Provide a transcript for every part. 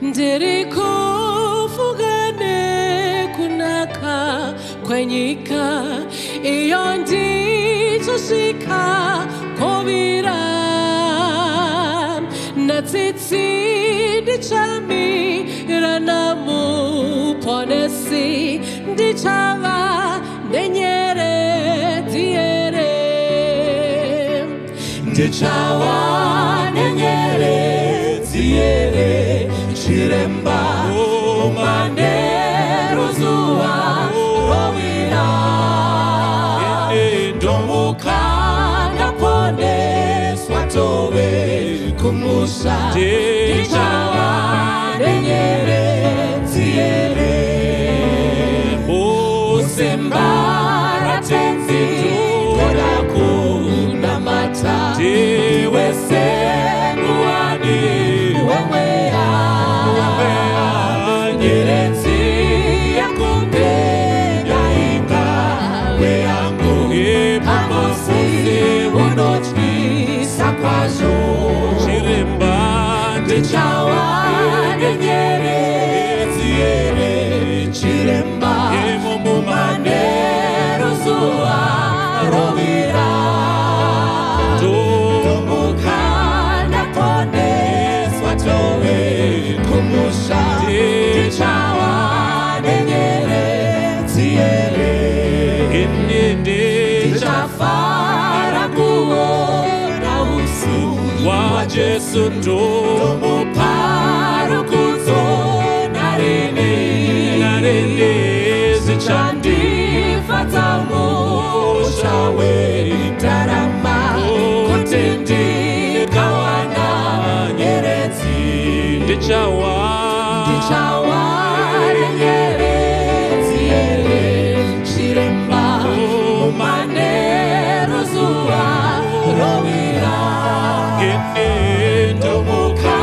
ndiri kufugane kunaka kwenyika iyo ndichosvika kovira natsitsi ndichamira namuponesi ndichava nenyeredzi here ndichava nenyeredzi here chiremba manero zuva rovira ndomuka ndaponeswa tove kumusha ndichava nenyeredzi here usembara tenzi toda kunamata ndiwe semuwani wemweya nyeredzi yakunge yainga weyangu pamosi unotyisa kwazvo chiremba ndichawa nenyeredzi here chiremba manero zuva rovira ndomuka ndaponeswa tove kumusha ndichava nenyeredzi here ndichafara kuona usi wa Jesu ndomupa rukudzo narini zichandifadza musha wendarama kuti ndikawana nyeredzi ndichawa nenyeredzi here chiremba manero zuva rovira ndomuka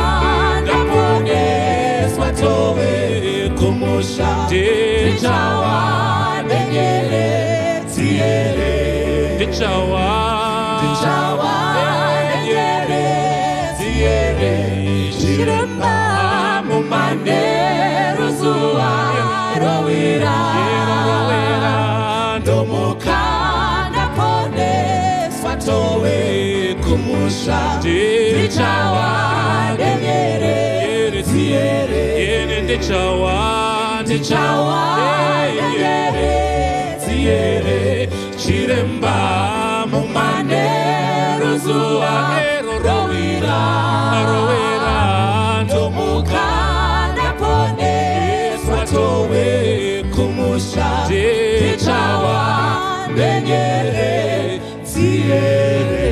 ndaponeswa tove kumusha ndichawa nenyeredzi here ndichawa nenyeredzi here chiremba mumanero zuva rovira ndomuka ndaponeswa tove kumusha ndichawa nenyeredzi here ndichawa nenyeredzi here chiremba mumanero zuva rovira ndomuka ndaponeswa tove kumusha ndichawa nenyeredzi here.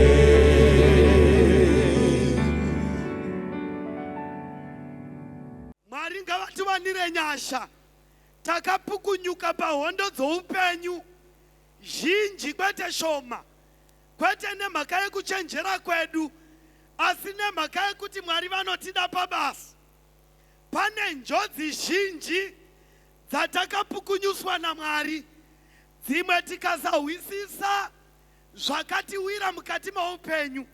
Mwari ngavatiwanire nyasha. Takapukunyuka pahondo dzoupenyu zhinji kwete shoma, kwete nemhaka yekuchenjera kwedu, asi nemhaka yekuti Mwari vanotida pabasa. Pane njodzi zhinji dzatakapukunyuswa naMwari, dzimwe tikasahwisisa zvakatiwira mukati meupenyu,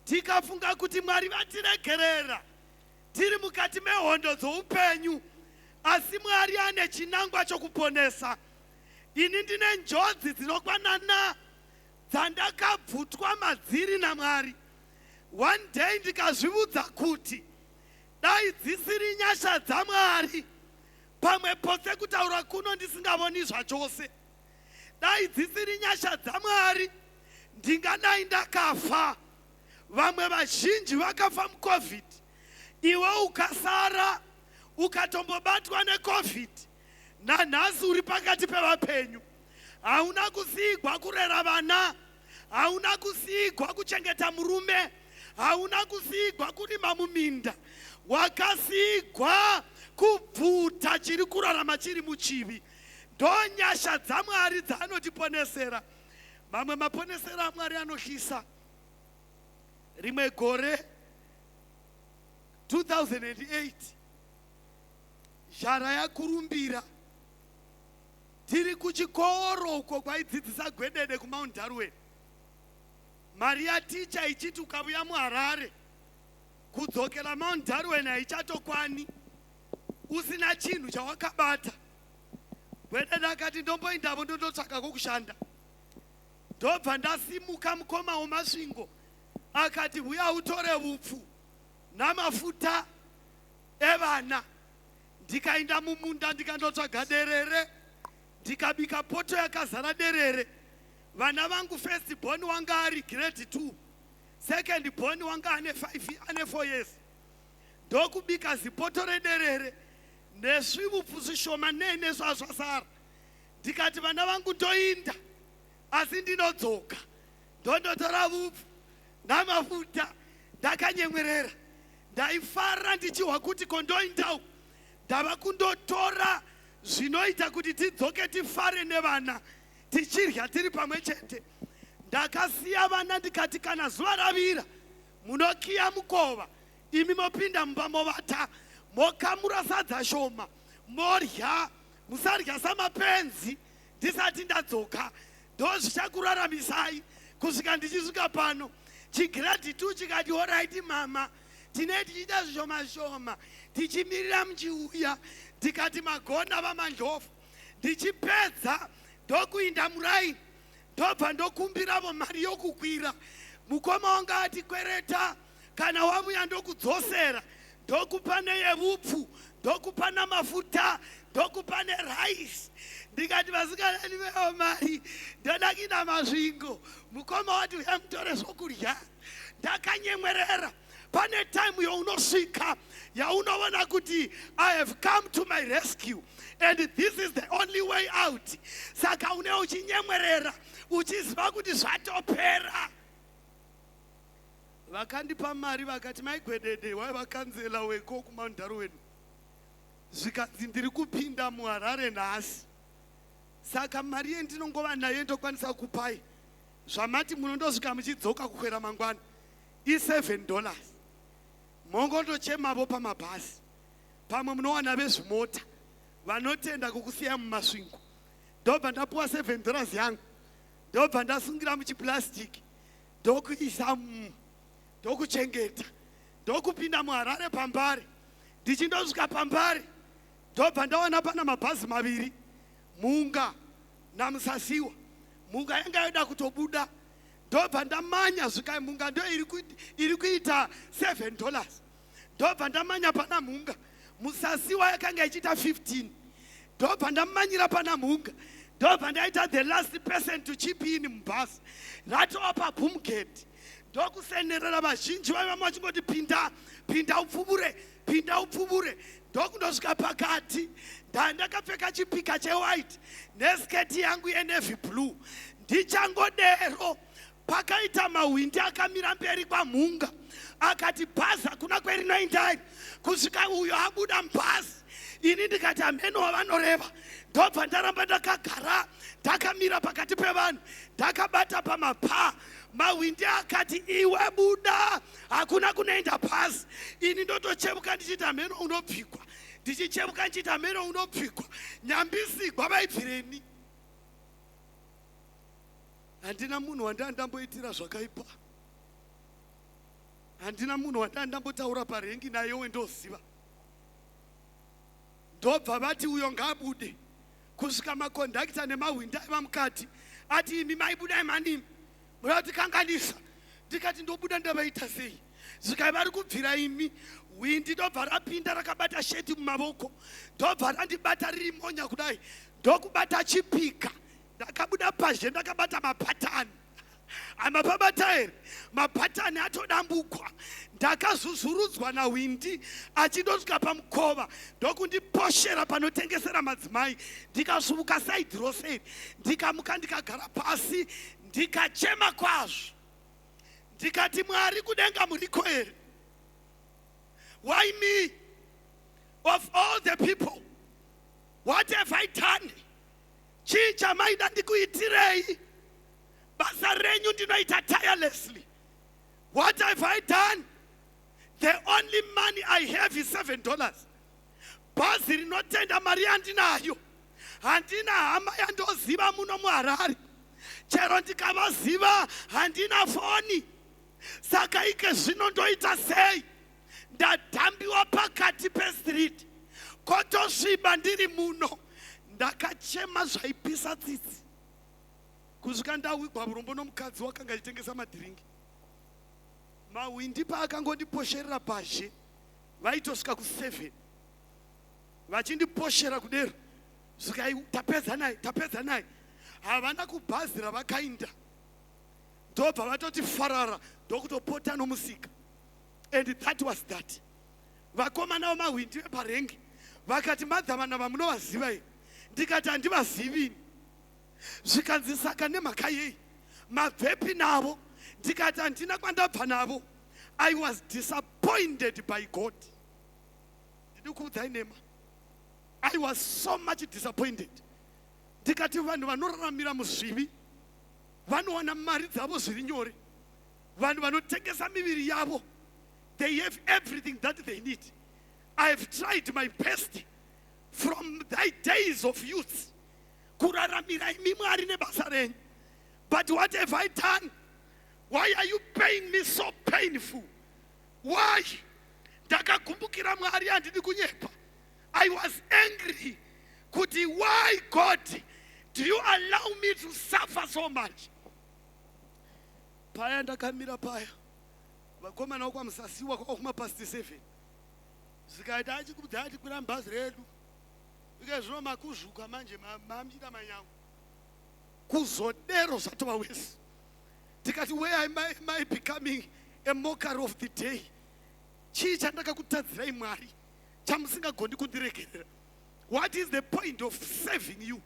tikafunga kuti Mwari vatiregerera tiri mukati mehondo dzoupenyu, asi Mwari ane chinangwa chokuponesa. Ini ndine njodzi dzinokwanana dzandakabvutwa madziri naMwari. One day ndikazviudza kuti dai dzisiri nyasha dzaMwari, pamwe pose kutaura kuno ndisingavoni zvachose. Dai dzisiri nyasha dzaMwari, ndingadai ndakafa. Vamwe vazhinji vakafa muCovid, iwe ukasara ukatombobatwa neCovid. Nanhasi uri pakati pevapenyu. Hauna kusigwa kurera vana, hauna kusigwa kuchengeta murume, hauna kusigwa kurima muminda. Wakasigwa kubvuta chiri kurarama chiri muchivi. Ndonyasha dzaMwari dzanotiponesera. Mamwe maponesera aMwari anoshisa. Rimwe gore 2008 zhara yakurumbira tiri kuchikoro uko kwaidzidzisa gwedede kuMount Darwin. Maria ticha ichiti ukauya muHarare kudzokera Mount Darwin haichatokwani. usina chinhu chawakabata. Gwedede akati ndomboindapo ndotsvaka kokushanda. Ndobva ndasimuka mukoma wemasvingo akati uya utore upfu namafuta evana. Ndikaenda mumunda ndikandotsvaga derere, ndikabika poto yakazara derere. Vana vangu first born wanga ari grade 2, second born wanga ane 4 years. Ndokubika zipoto rederere nesvipfu zvishoma nezvazvasara. Ndikati vana vangu ndoinda asi ndinodzoka ndondotora upfu namafuta. Ndakanyemwerera, ndaifara ndichihwa kuti kondoindawo ndava kundotora zvinoita kuti tidzoke tifare nevana tichirya tiri pamwe chete. Ndakasiya vana ndikati kana zuva ravira munokiya mukova, imi mopinda mumba movata, mokamura sadza shoma morya, musarya samapenzi ndisati ndadzoka. Ndozvichakuraramisai kusvika ndichisvika pano. Chigrade 2 chikati alright mama, tine tichita zvishoma shoma tichimirira muchiuya. Ndikati magona vamandlovu. Ndichipedza ndokuinda muraini, ndobva ndokumbiravo mari yokukwira. Mukoma wanga ati kwereta, kana wamuya ndokudzosera, ndokupa neyevupfu, ndokupa namafuta, ndokupa neraisi. Ndikati vasikanani vevo mari ndoda kuinda masvingo. Mukoma wati uya mutore zvokurya. Ndakanyemwerera. Pane time yaunosvika yaunoona kuti I have come to my rescue and this is the only way out. Saka une uchinyemwerera uchiziva kuti zvatopera. Vakandipa mari vakati maigwedede waiva kanzela weko kumaundaro wenu. Zvikanzi ndiri kupinda muHarare nhasi. Saka mari yendinongova nayo ndokwanisa kupai. Zvamati munondosvika muchidzoka kukwera mangwana $7. Mongondochemavo pamabhasi. Pamwe munowana vezvimota vanotenda kukusiya mumasvingo. Ndobva ndapuwa $7 yangu. Ndobva ndasungira muchipurasitiki. Ndokuisa ndokuchengeta. Ndokupinda muHarare pambare. Ndichindosvika pambare, ndobva ndawana pana mabhazi maviri, Munga naMusasiwa. Munga yanga yoda kutobuda. Ndobva ndamanya zvikai Munga ndo iri kuita $7. Ndobva ndamanya pana Munga. Musasiwa yakanga ichiita 15. Ndobva ndamanyira pana Munga. Ndobva ndaita the last person to chip in mubhasi. Ratova paBoom Gate. Ndokusenerera vazhinji vaiva vachingoti pinda upfubure, pinda upfubure. Ndokundosvika pakati. Ndakapfeka chipika chewhite nesketi yangu yenavy blue. Ndichangodero pakaita mahwindi akamira mberi kwaMunga. Akati bhazi hakuna kwerinoendai. Kusvika uyo abuda mubhazi. Ini ndikati ameno wavanoreva. Ndobva ndaramba ndakagara ndakamira pakati pevanhu. Ndakabata pamapaa. Mahwindi akati iwe buda, hakuna kunoenda bhazi. Ini ndotochemuka ndichiti ameno unopfigwa. Ndichichemuka ndichiti ameno unopfigwa. Nyambisigwa vaibvireni. Handina munhu wandandamboitira zvakaipa. Handina munhu wandandambotaura parengi naye wendoziva. Ndobva vati uyo ngabude. Kusvika makondakita nemahwindi aiva mukati. Ati imi maibudai manimi. Muratikanganisa. Ndikati ndobuda ndavaita sei. Zvikai vari kubvira imi. Windi ndobva rapinda rakabata sheti mumavoko. Ndobva randibata riri monya kudai. Ndokubata chipika. Ndakabuda pazhe ndakabata mapatani. Amapabata here. Mapatani atodambukwa. Ndakazuzurudzwa nawindi achindosvika pamukova. Ndokundiposhera panotengesera madzimai. Ndikasvuka side row side. Ndikamuka ndikagara pasi. Ndikachema kwazvo. Ndikati Mwari kudenga muriko here. Why me? Of all the people, what have I done? Chii chamaida ndikuitirei? Basa renyu ndinoita tirelessly. What have I done? The only money I have is $7. Bhazi rinotenda mari yandinayo. Handina hama yandoziva muno muHarare. Chero ndikavaziva handina foni. Saka ike zvino ndoita sei? Ndadhambiwa pakati peStreet. kotosviba ndiri muno ndakachema zvaipisa tsitsi kusvika ndawigwa murombo nomukadzi wakanga achitengesa madhiringi. Mawindi paakangondiposherera pazhe vaitosvika ku7 vachindiposhera kudero zvikai tapedza naye havana kubhazira vakainda ndobva vatoti farara ndokutopota nomusika. And that was that. Vakomana vamawindi veparengi vakati madzamana vamunovaziva here? Ndikati handivazivi. Zvikanzi saka nemhaka yei mabvepi navo? Ndikati handina kwandabva navo. I was disappointed by God. Ndiri kuudzai nema. I was so much disappointed. Ndikati vanhu vanoraramira muzvivi vanowana mari dzavo zviri nyore. Vanhu vanotengesa miviri yavo, they have everything that they need. I have tried my best from thy days of youth kuraramira imi Mwari nebasa renyu. But what have I done? Why are you paying me so painful? Why? Ndakakumbukira Mwari handidi kunyepa. I was angry. Kuti, why God do you allow me to suffer so much? Paya ndakamira paya vakomana vokwamusasiwa kwakuma past 7 zikaita achikudza atikwira mubhazi redu ike zvino makuzvuka manje mamira manyangu kuzodero zvatova wese. Tikati where am I becoming a mockery of the day? Chii chandakakutadzirai Mwari chamusingagoni kundiregerera? What is the point of serving you?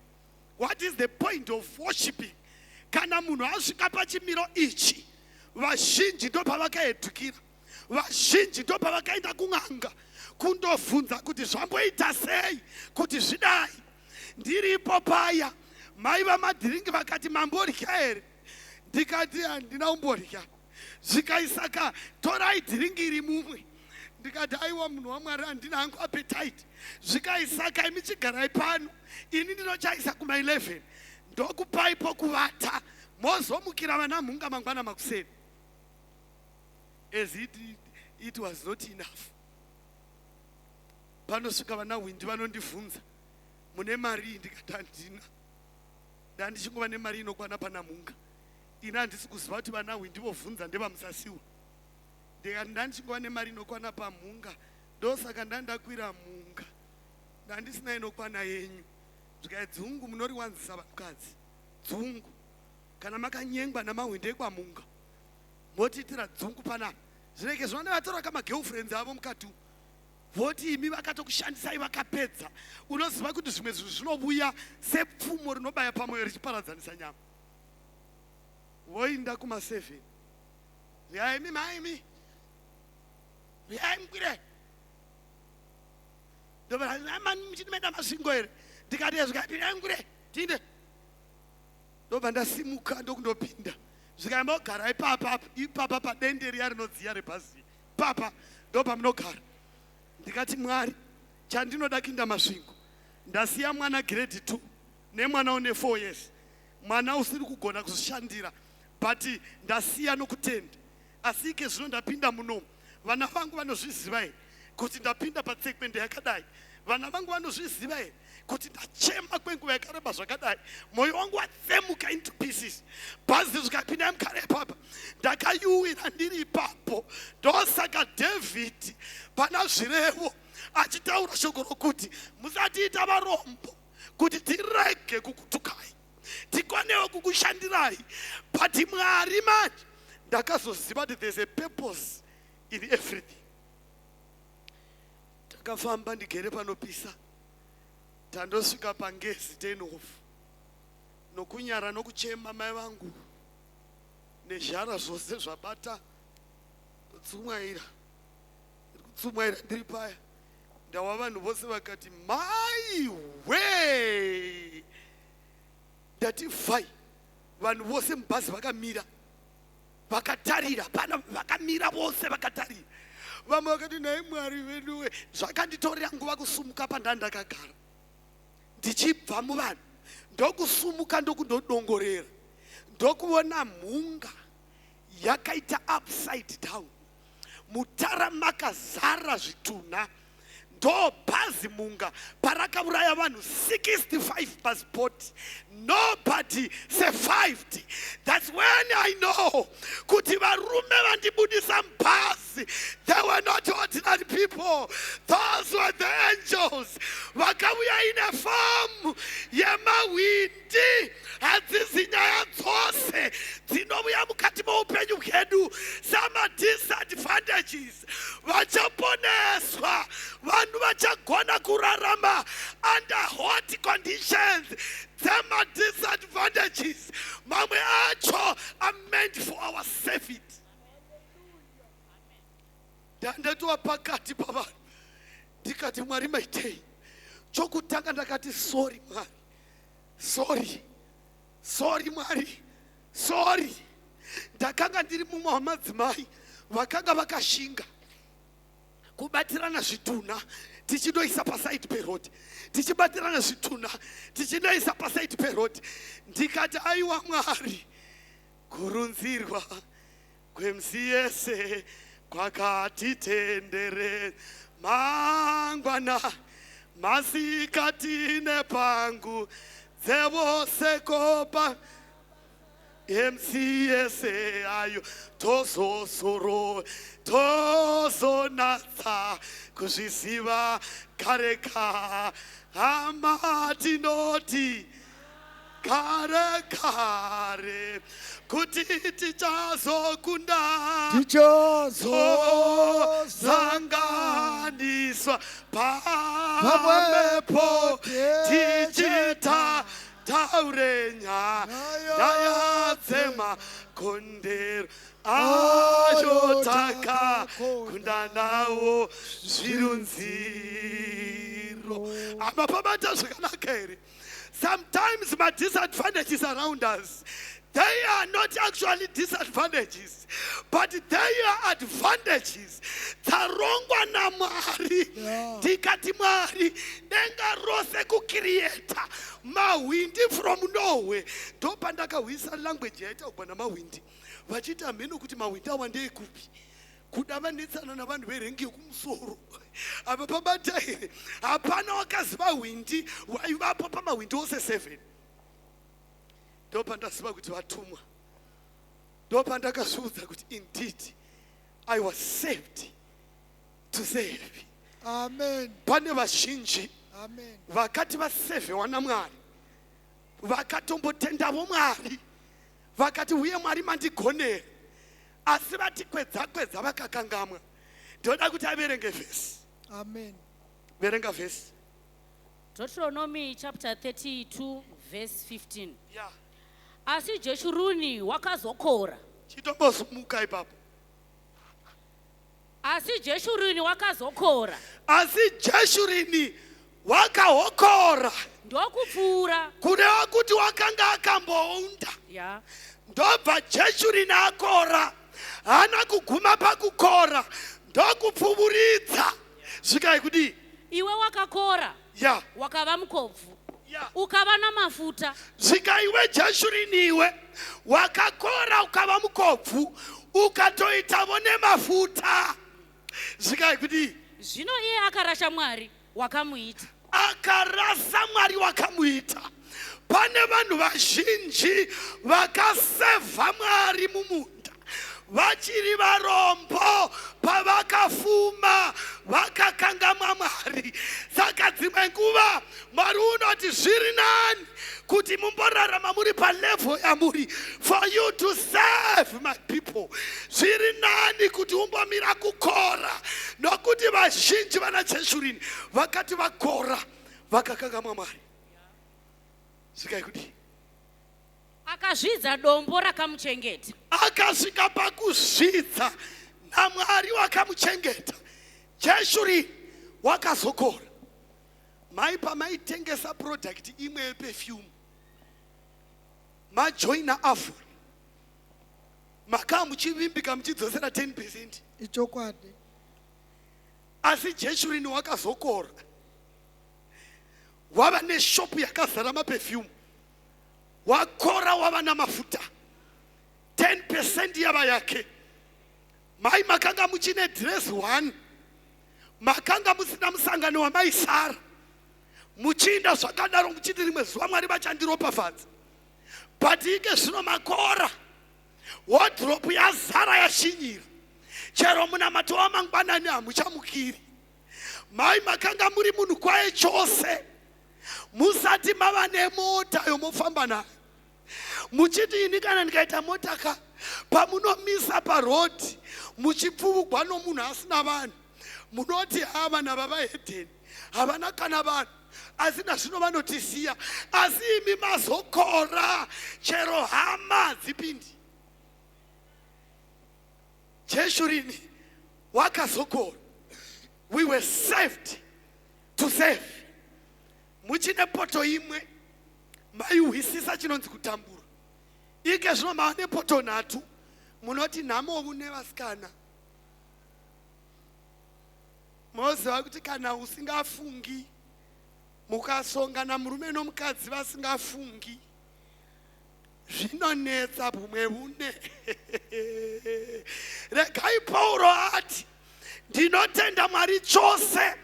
What is the point of worshiping? Kana munhu asvika pachimiro ichi vazhinji ndopavakaedukira, vazhinji ndopavakaenda kun'anga kundobvunza kuti zvamboita sei kuti zvidai. Ndiripo paya mai vamadhiringi vakati mamborya here? Ndikati handina kumborya. Zvikaisaka torai dhiringi iri mumwe. Ndikati aiwa munhu waMwari handina hangu appetite. Zvikaisaka imi chigarai pano ini ndinochaisa kuma11 ndokupaipo kuvata mozomukira vana mhunga mangwana makuseni. As it was not enough. Panosvika vana Windi vanondibvunza mune mari? Ndikati handina. Ndandichingova nemari inokwana pana mhunga. Ina handisi kuziva kuti vana Windi vobvunza ndevamusasiwa. Ndikati ndandichingova nemari inokwana pamhunga ndosaka ndandakwira mhunga. Ndandisina inokwana yenyu. Zvikai dzungu munoriwanzisa vanhukadzi. Dzungu. Kana makanyengwa namahwinde ekwamhunga motiitira dzungu panapa. Zvireke zvino vatora kamagirlfriends avo mukati voti imi vakatokushandisai vakapedza. Unoziva kuti zvimwe zvinhu zvinobuya sepfumo rinobaya pamwoyo richiparadzanisa nyama. Voinda kuma7 riyai imi maimi riyai mukwire ndovaamani muchidimenda masvingo here? Ndikati zvikati riyai mukwire tinde ndobva ndasimuka ndokundopinda. Zvikambogara ipapa padende riya rinodziya rebhazi papa ndobva munogara. Ndikati Mwari chandinoda kuinda masvingo ndasiya mwana grade 2 nemwana une 4 years. Mwana usiri kugona kuzvishandira but ndasiya nokutenda. Asi ike zvino ndapinda munomu vana vangu vanozviziva here kuti ndapinda patsekwende yakadai? Vana vangu vanozviziva here kuti ndachema kwenguva yakareba zvakadai? Mwoyo wangu watsemuka into pieces. Bhazi zvikapinda mukare ipapa ndakayuwira ndiri ipapo. Ndosaka David pana zvirevo achitaura shoko rokuti musatiita varombo kuti tirege kukutukai tikonewo kukushandirai. But Mwari manje ndakazoziva kuti there's a purpose in everything. Takafamba ndigere panopisa tandosvika pangezi 10 off nokunyara nokuchema mai vangu nezhara zvose zvabata kutsumwaira ndiri paya. Ndawa vanhu vose vakati mai we ndati vai. Vanhu vose mubhazi vakamira vakatarira pana vakamira vose vakatarira. Vamwe vakati nai Mwari weduwe. Zvakanditorera nguva kusumuka pandandakagara ndichibva muvanhu ndokusumuka ndokundodongorera ndokuona mhunga yakaita upside down. Mutara makazara zvitunha ndo bhazi munga parakauraya vanhu 65 pasipoti. Nobody survived. That's when I know kuti varume vandibudisa mubhazi, they were not ordinary people. Those were the angels. Vakauya ine fomu yemahwindi. Hadzisi nyaya dzose dzinouya mukati meupenyu hwedu samadisadvantages. Vachaponeswa, vanhu vachagona kurarama under hot conditions. Them disadvantages, mamwe acho are meant for our safety. Ndandatoa pakati pavanhu ndikati Mwari maitei. Chokutanga ndakati sorry Mwari, sorry Mwari, sorry. Ndakanga ndiri mumwe wamadzimai vakanga vakashinga kubatirana zvitunha tichinoisa paside perodi, tichibatirana zvitunha tichinoisa paside perodi. Ndikati aiwa Mwari, kurunzirwa kwemisi yese kwakatitendere mangwana masikati nepangu dzevose kopa MC yese ayo tozosoro tozonatsa kuzvisiva kareka amatinoti kare kuti tichazozanganiswa pamwepo tichita taurenya yayatsema kondero ayotaka kundanawo zvirunziro. Amapabata zvakanaka here. Sometimes my disadvantages around us, they are not actually disadvantages, but they are advantages. Tarongwa na Mwari, ndikati Mwari, denga rose kukrieta mawindi from nowhere. Ndopa ndakawisa language yaita ubana mawindi. Vachita meno kuti mawindi awande kupi. Kudavanitsana na vanhu verengi kumusoro. Apa pabata here. Hapana wakaziva windi waivapo pamawindi ose 7. Ndopa ndaziva kuti vatumwa. Ndopa ndakazviudza kuti indeed I was saved to save. Amen. Pane vazhinji Amen. vakati vasevhewa naMwari, vakatombotendavo Mwari, vakati uye Mwari mandigonere, asi vati kwedza vakakangamwa. Ndoda kuti averenge vhesi. Amen. Verenga vhesi. Deuteronomy chapter 32 verse 15. Yeah. Asi Jeshuruni wakazokora. Chitombosumuka ipapo. Asi Jeshuruni wakazokora. Asi Jeshuruni wakahokora. Ndokupfuura. Kureva kuti wakanga akambounda. Yeah. Ndobva Jeshuruni akora. Hana kuguma pakukora. Ndokupfuburidza. Zvikai kudi? Iwe wakakora. Yeah. Wakava mukobvu. Yeah. Ukava na mafuta. Zvika iwe Jeshuruni iwe wakakora ukava mukobvu ukatoitavo nemafuta. Zvikai kudi? Zvino iye akarasha Mwari wakamuita. Akarasa Mwari wakamuita. Pane vanhu vazhinji vakasevha Mwari mumunda. Vachiri varombo pavakafuma vakakangamwa Mwari. Saka dzimwe nguva Mwari unoti zviri nani kuti mumborarama muri palevel yamuri, for you to serve my people. Zviri nani kuti umbomira kukora, nokuti vazhinji vana Jeshuruni vakati vakora vakakangamwa Mwari. Zvikai kudi? Akazvidza dombo rakamuchengeta. Akasvika pakuzvidza naMwari wakamuchengeta. Jeshuruni wakazokora. Mai pamaitengesa product imwe yeperfume, majoina Avon, makaa muchivimbika muchidzosera 10%. Ichokwadi. Asi Jeshuruni wakazokora. Wava neshopu yakazara maperfume. Wakora wava namafuta. 10% yava yake. Mai makanga muchine dress 1. makanga musina musangano wamaisara muchiinda zvakadaro muchiti rimwe zuva Mwari vachandiropafadza. But ike zvino makora wardrobe yazara yashinyira, chero munamato wamangwanani hamuchamukiri. Mai makanga muri munhu kwaye chose, musati mava nemota yomufamba nayo, muchiti ini kana ndikaita mota ka pamunomisa parodi muchipfuvugwa nomunhu asina vanhu, munoti vana vavaHedheni havana kana vanhu, asi nazvino vanotisiya. Asi imi mazokora chero hama dzipindi. Jeshurini wakazokora. We were saved to save. Muchine poto imwe maiuhisisa chinonzi kutambura. Ike zvino maane poto nhatu, munoti nhamo une vasikana. Moziva kuti kana usingafungi mukasongana murume nomukadzi vasingafungi zvinonetsa bumwe bune. Regai Pauro ati ndinotenda Mwari chose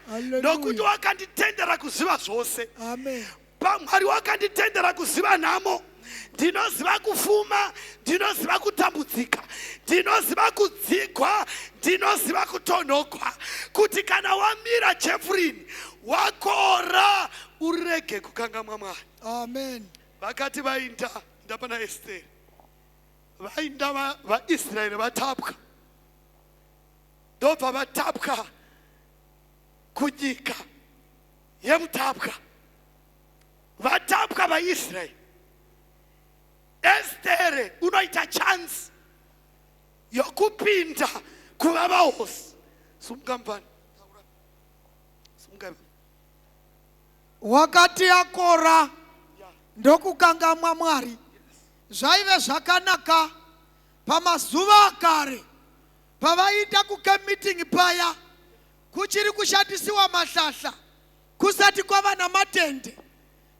nokuti wakanditendera kuziva zvose. Amen. Mwari wakanditendera kuziva nhamo, ndinoziva kufuma, ndinoziva kutambudzika, ndinoziva kudzigwa, ndinoziva kutonhokwa, kuti kana wamira Jeffrey wakora urege kukangamwa Mwari. Amen. Vakati vainda ndapana Esteri, vainda vaIsraeri vatapwa, ndobva vatapwa kunyika yemutapwa, vatapwa vaIsraeri. Esteri unoita chance yokupinda kuva vahosi. Sumukambani Wakati yakora ndokukangamwa Mwari, zvaive zvakanaka pamazuva akare pavaita kukemeeting paya kuchiri kushandisiwa mahlahla kusati kwava namatende,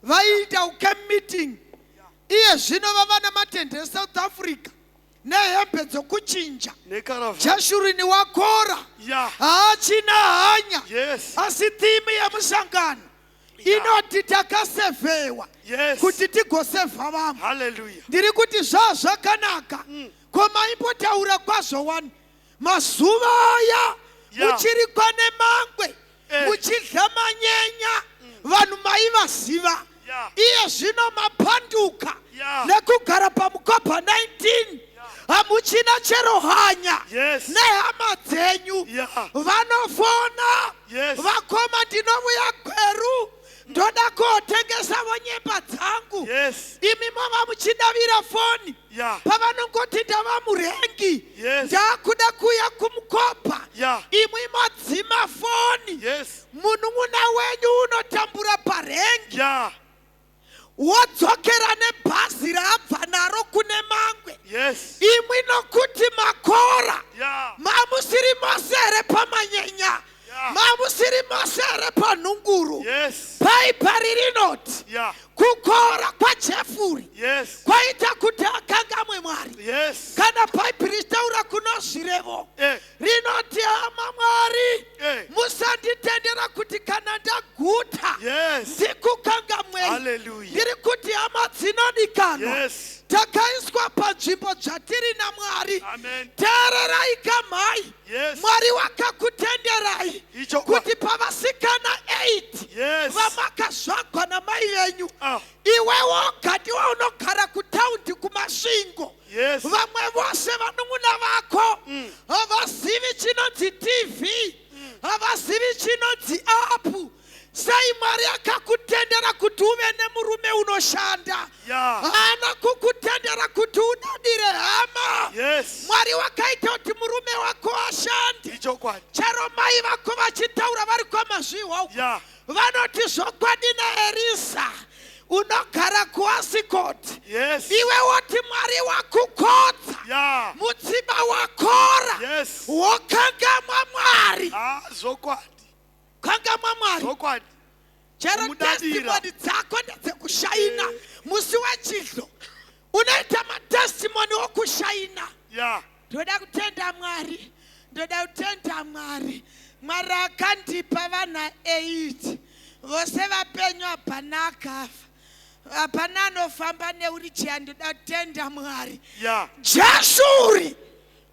vaiita kukemeeting. Iye zvino vava namatende eSouth Africa nehembe dzokuchinja. Jeshurini wakora haachina hanya. Asi theme yemusangano inoti takasevhewa kuti tigosevha vamwe. Hallelujah. Ndiri kuti zvakanaka komaimbotaura kwazvo wani mazuva aya muchiri kwane mangwe muchidla manyenya vanhu maivaziva. Iye zvino mapanduka nekugara pamukopa 19 hamuchina chero hanya nehama dzenyu. Vanofona vakoma ndinovuya kweru ndoda kotengesa nyemba dzangu. Imi mava muchidavira foni pavanongoti ndava murengi ndakuda kuya kumukopa, imwi madzima foni. Munun'una wenyu unotambura parengi wodzokera nebhazi raabva naro kune mangwe. Imwi nokuti makora mamusiri mose here pamanyenya, mamusiri mose here panhunguru. Bhaibheri rinoti kukora kwaJefuri kwaita kuti akangamwe Mwari. Kana bhaibheri richitaura kuno zvirevo rinoti hama Mwari musanditendera kuti kana ndaguta ndikukangamwei. Ndiri kuti hama dzinodikanwa takaiswa panzvimbo dzatiri naMwari. Teererai kamhai, Mwari wakakutenderai kuti pavasikana 8 vamakazvagwa namai venyu, iwe woga ndiwe unogara kutaundi kumasvingo. Vamwe vose vanun'una vako havazivi chinonzi TV, havazivi chinonzi apu. Sai Mwari akakutendera kuti uve nemurume unoshanda, haana kukutendera kuti udadire hama. Mwari wakaita kuti murume wako ashande. Chero mai vako vachitaura vari kwamazviwa vanoti zvokwadi naErisa unogara kuAsikoti. Iwe woti Mwari wakukodza mutsiba wakora wokangamwa Mwari. Kangamwa Mwari. Chero testimony dzako ndedzekushaina. Musi wechidlo unoita matestimony wokushaina. Ndoda kutenda Mwari ndoda kutenda Mwari. Mwari akandipa vana 8 vose vapenyu hapana akafa, hapana anofamba neurichia. Ndoda kutenda Mwari. Jeshuri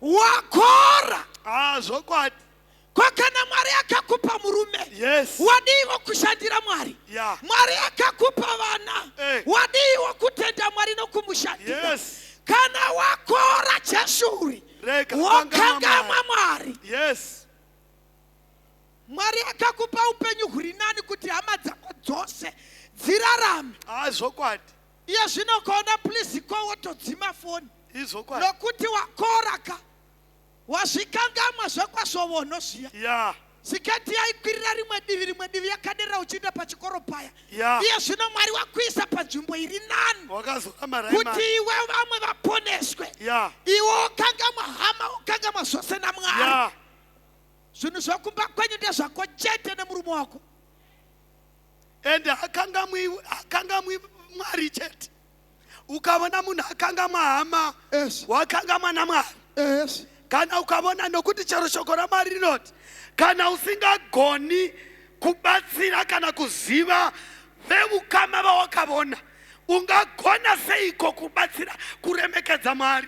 wakora. Zvokwadi. Kana Mwari akakupa murume, wadiwa kushandira Mwari. Mwari akakupa vana, wadiwa kutenda Mwari nokumushandira. Kana wakora Jeshuri wakangama Mwari. Mwari akakupa upenyu huri nani kuti hama dzako dzose dzirarame. Zvokwadi. Iye zvino kaona please ko wotodzima foni nokuti wakoraka wazvikangamwa zvakwasovono zviya. Siketi yaikwirira rimwe divi yakaderera uchienda pachikoro paya. Iye zvino Mwari wakuisa panzvimbo iri nani kuti iwe vamwe vaponeswe. Iwe ukangamwa hama, ukangamwa zvose naMwari. Zvinhu zvakumba kwenyu ndezvako chete nemurume wako. Ende akangamwi Mwari chete. Ukavona munhu akangamwa hama, wakangamwa naMwari. Kana ukavona nokuti chero shoko raMwari rinoti kana usingagoni kubatsira kana kuziva veukama vawakavona, ungagona seiko kubatsira kuremekedza Mwari?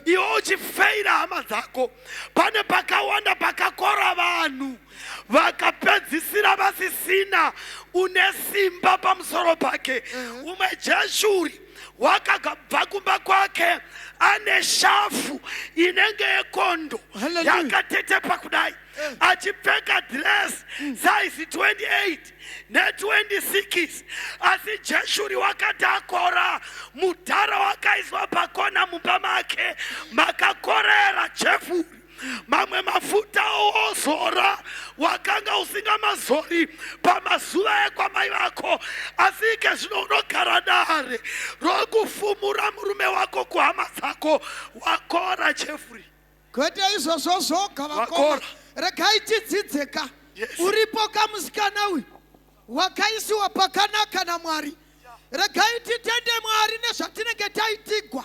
Iwe uchifeira hama dzako. Pane pakawanda pakakora vanhu vakapedzisira vasisina une simba pamusoro pake. Umwe Jeshuri wakabva kumba kwake ane shafu inenge yekondo yakatetepa kudai, achipfeka dress size 28 ne26. Asi Jeshuri wakati akora, mudhara wakaiswa pakona mumba make makakorera Jeshuri. Mamwe mafuta ozora wakanga usingamazori pamazuva ekwamai vako, asi ke zvino unogara dare rokufumura murume wako kuhama dzako. Wakora Jeffrey. Kwete izvozvo zvoga vakora. Regai tidzidzeka. Uripo kamusikana uyu wakaisiwa pakanaka naMwari. Regai titende Mwari nezvatinenge taitigwa.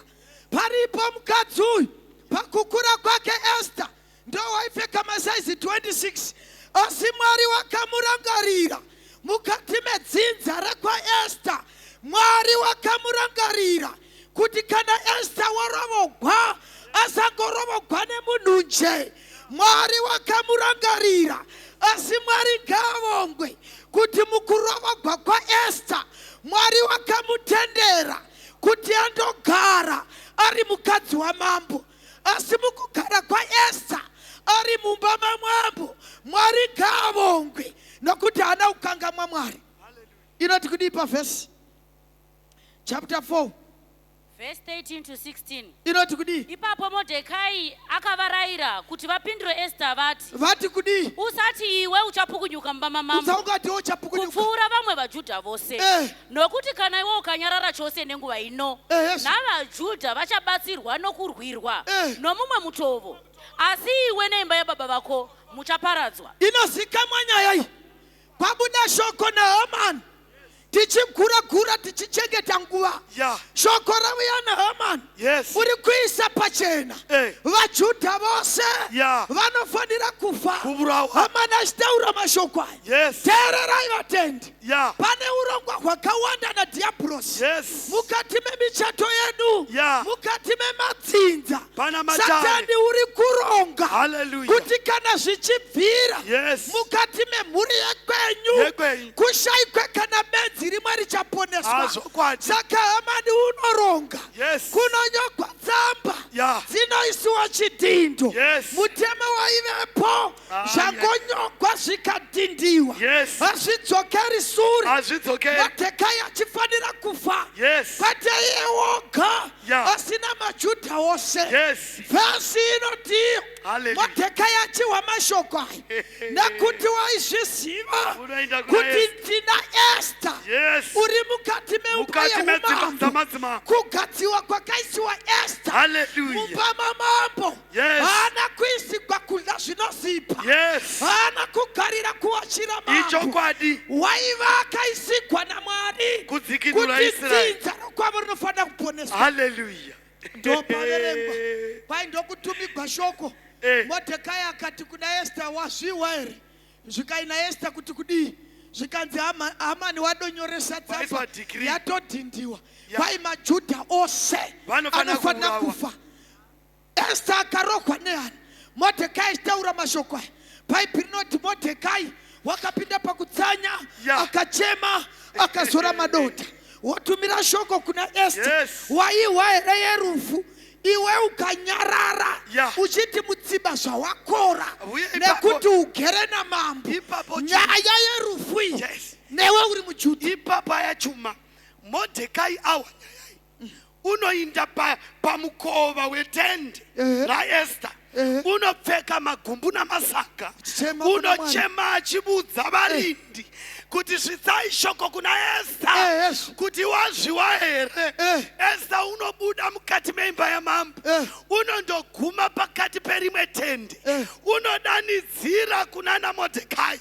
Paripo mukadzi uyu pakukura kwake Esther ndo waipfeka masaizi 26, asi Mwari wakamurangarira mukati medzinza rekwa Esther. Mwari wakamurangarira kuti kana Esther warovogwa asangorovogwa nemunhu nje. Mwari wakamurangarira, asi Mwari ngavongwe kuti mukurovogwa kwa Esther Mwari wakamutendera kuti andogara ari mukadzi wamambo. Asi mukugara kwa Esther ari mumba mamambo, Mwari ngavongwe nokuti hana kukangamwa Mwari. Inoti kudii pavhesi chapter 4 verse 13 to 16. Inoti kudii? Ipapo Modhekai akavarayira kuti vapindure Esther vati kudii? Usati iwe uchapukunyuka mumba mamambo kupfuura vamwe vaJudha vose. Nokuti kana iwe ukanyarara chose nenguva ino, navaJudha vachabatsirwa nokurwirwa nomumwe mutovo, asi iwe neimba yababa vako muchaparadzwa. Inozikamwa nyaya iyi kwabuda shoko naHamani tichigura tichichengeta nguva. Shoko rauya naHamani uri kuisa pachena vaJudha vose vanofanira kufa. Hamani achitaura mashoko aya, teererai vatendi. Pane urongwa hwakawanda naDhiabhurosi mukati memichato yedu, mukati memadzinza. Satani uri kuronga kuti kana zvichibvira mukati memhuri yekwenyu kushaikwe kana benzi rimwe richaponeswa. Saka Hamani unoronga kunonyogwa tsamba dzinoisiwa chidindo. Mutemo waivepo zvangonyogwa zvikadhindiwa hazvidzokeri sure. Modhekai achifanira kufa, kwete iye woga asina maJudha wose. Vhesi inotiyo Modhekai achiwa mashoko aya nekuti waizviziva kuti tina Esther uri mukati meumba yeumambo. Kugadziwa kwakaisiwa Esther mumba mamambo haana kuisigwa kudya zvinozipa, haana kugarira kuwachira mambo. Waiva akaisigwa naMwari kuti dzinza rokwavo rinofanira kuponeswa. Ndopaverengwa kwai ndokutumigwa shoko Mordecai akati kuna Esther wazviwa ere zvikaina Esther kuti kudii zvikanzi Hamani wadonyoresa tsamba yatodhindiwa kwai maJudha ose anofanira kufa. Esther akarogwa nehana. Mordecai achitaura mashoko aya bhaibheri rinoti Mordecai wakapinda pakutsanya akachema akazora madota wotumira shoko kuna Esther waiwa here yerufu iwe ukanyarara uchiti mutsiba zvawakora nekuti ugere namambo nyaya yerufu iyi newe uri muJudha. Ipapa yachuma Mordecai awa unoinda pamukova wetende raEsther unopfeka magumbu namasaga unochema achibudza varindi kuti svitsai shoko kuna Esther kuti wazviwa here. Esther unobuda mukati meimba yamambo unondoguma pakati perimwe tende unodanidzira kunana Mordecai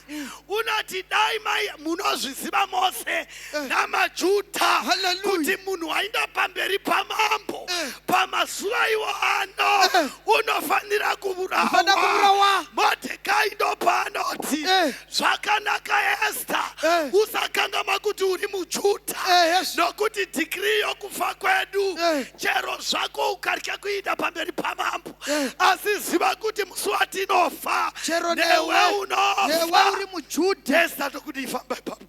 unoti dai mai munozviziva mose namaJudha kuti munhu aenda pamberi pamambo pamazuva iwo ano unofanira kuburawa. Mordecai ndopaanoti zvakanaka Esther usakangama kuti uri muJudha nokuti dhikiri yokufa kwedu chero zvako ukarya kuita pamberi pamambo asi ziva kuti musi watinofa newe unofa uri muJudha. Esther tokuti ifamba ipapo.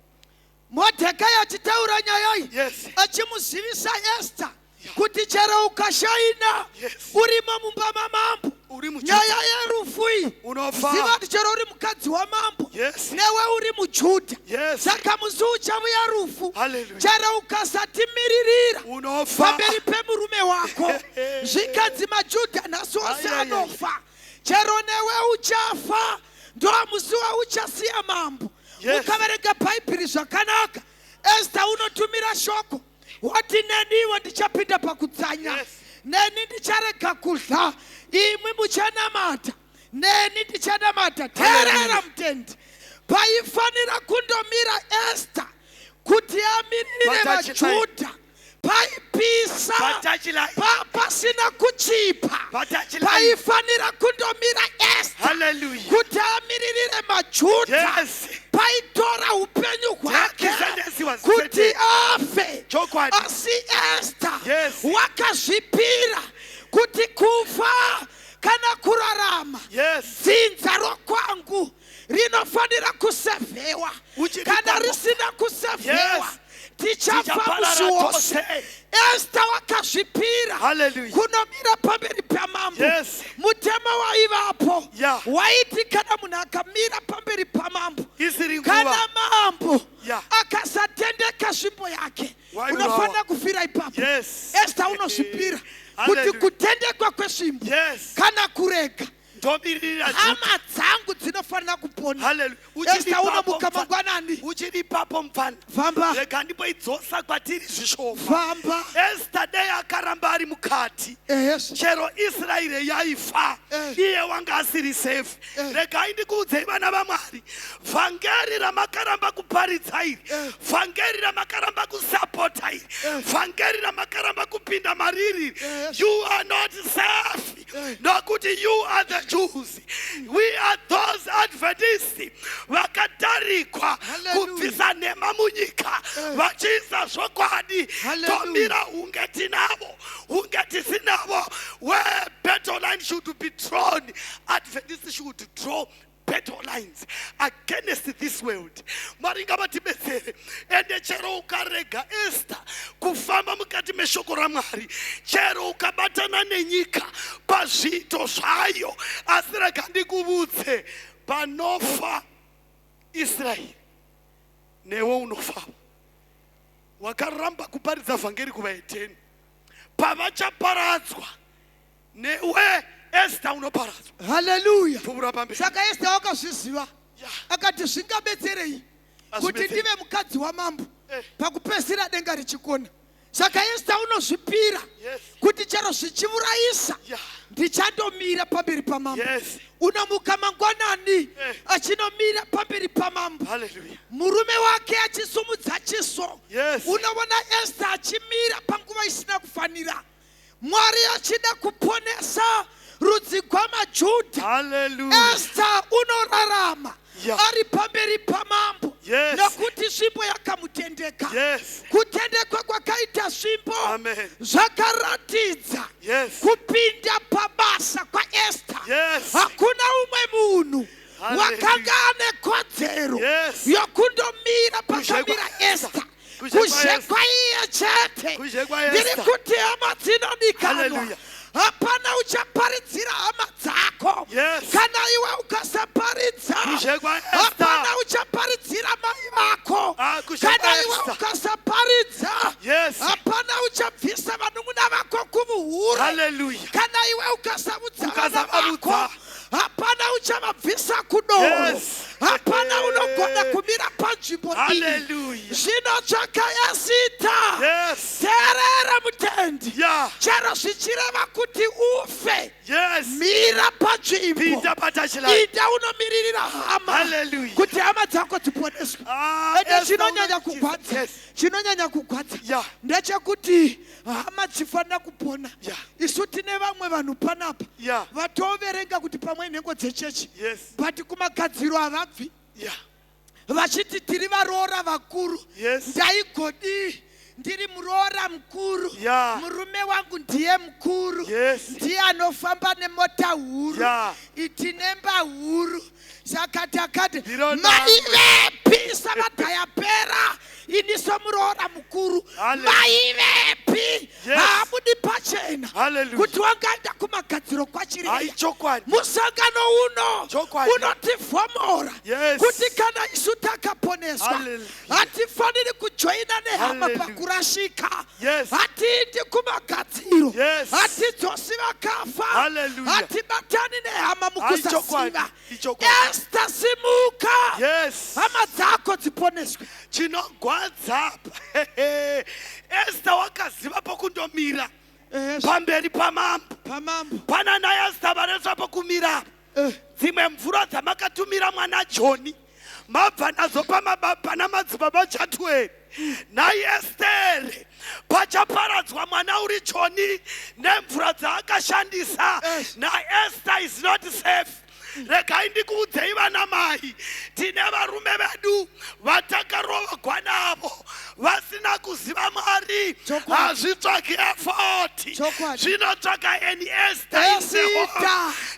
Mordecai achitaura nyaya iyi achimuzivisa Esther kuti chero ukashaina urimo mumba mamambo nyaya yerufu iyi ziva kuti chero uri mukadzi wamambo newe uri muJudha. Saka musi uchavuya rufu chero ukasatimiririra pamberi pemurume wako zvikanzi maJudha nhasi ose anofa chero newe uchafa ndo musi wauchasiya mambo. Ukaverenga bhaibheri zvakanaka Esther unotumira shoko wati neniwo ndichapinda pakutsanya neni ndicharega kudya imwi muchanamata neni ndichanamata. Teerera mutende paifanira kundomira Esther kuti amirire vaJudha paipisa pasina kuchipa paifanira kundomira Esther kuti amiririre maJudha paitora upenyu hwake kuti afe. Asi Esther wakazvipira kuti kufa kana kurarama dzinza rokwangu rinofanira kusevhewa kana risina kusevhewa tichafa musi wose. Esther wakazvipira kunomira pamberi pamambo. Mutemo waivapo waiti kana munhu akamira pamberi pamambo kana mambo akasatendeka nzvimbo yake unofanira kufira ipapo. Esther unozvipira kuti kutendekwa kwesvimbo kana kurega hama dzangu dzinofanira kupona. Esther unomuka mangwanani uchiri papo mufana vamba rega ndimboidzosa kwatiri zvishoma vamba. Esther dai akaramba ari mukati chero Israeri yaifa iye wanga asiri safe. Regai ndikuudzei vana vaMwari vhangeri ramakaramba kuparidza iri vhangeri ramakaramba kusapota iri vhangeri ramakaramba kupinda mariri you are not safe nokuti you are the Jews. We are those Adventists vakatarikwa kubvisa nhema munyika vachiisa zvokwadi tomira hunge tinavo hunge tisinavo. Where battle lines should be drawn, Adventists should draw battle lines against this world. Mwari ngavatibetsere ende chero ukarega Esther kufamba mukati meshoko raMwari chero ukabatana nenyika pazviito zvayo asi rega ndikuvudze panofa Israeri newe unofa. Wakaramba kuparidza vhangeri kuvaiteni pavachaparadzwa newe Esther unoparadzwa. Haleluya. Saka Esther wakazviziva akati zvingabetserei kuti ndive mukadzi wamambo pakupedzisira denga richikona. Saka Esther unozvipira kuti chero zvichivurayisa ndichandomira pamberi pamambo. Unomuka mangwanani achinomira pamberi pamambo. Murume wake achisumudza chiso. Unoona Esther achimira panguva isina kufanira. Mwari achida kuponesa rudzi rwamajudha. Esther unorarama ari pamberi pamambo nokuti svimbo yakamutendeka. Kutendekwa kwakaita svimbo zvakaratidza kupinda pabasa kwaEsther. Hakuna umwe munhu wakanga ane kodzero yokundomira pakamira Esther. Kushekwa iye chete. Ndiri kuti hama dzinodikanwa. Hapana uchaparidzira hama dzako kana iwe ukasaparidza. Hapana uchaparidzira mai vako kana iwe ukasaparidza. Hapana uchabvisa vanun'una vako kuvuhure kana iwe ukasamudza vana vako. Hapana uchavabvisa kudoro. Hapana unogona kumira panzvimbo iyi. Zvino tsvaka Esita. Teerera mutendi. Chero zvichireva kuti ufe. Mira panzvimbo. Ida unomiririra hama kuti hama dzako dziponeswe. Ende chinonyanya kugwadza ndechekuti hama dzifanira kupona. Isu tine vamwe vanhu panapa vatoverenga kuti pamwe nhengo dzechechi but kumagadziro havabvi vachiti tiri varoora vakuru. Ndaigodi ndiri muroora mukuru. Murume wangu ndiye mukuru. Ndiye anofamba nemota huru. Tine mba huru. Saka takati maivepi savatayapera iniso muroora mukuru. Maivepi hamudi pachena kuti wangaenda kumagadziro kwachireya. Musangano uno unotivhomora kuti kana isu takaponeswa hatifaniri kujoina nehama pakurashika. Hatiindi kumagadziro. Hatidzosi vakafa. Hatibatani nehama mukuzasiva. Esther simuka. Hama dzako dziponeswe. Chinogwadza Esther wakaziva pokundomira pamberi pamambo. Pana naEsther vaneswa pokumira. Dzimwe mvura dzamakatumira mwana Joni mabva nazo pana madzibaba chatwe. NaEsther pachaparadzwa mwana uri Joni nemvura dzaakashandisa. NaEsther is not safe. Regai ndikuudzei vana mai, tine varume vedu vatakarovagwa navo vasina kuziva Mwari. Hazvitsvaki efoti, zvinotsvaka eni Esther.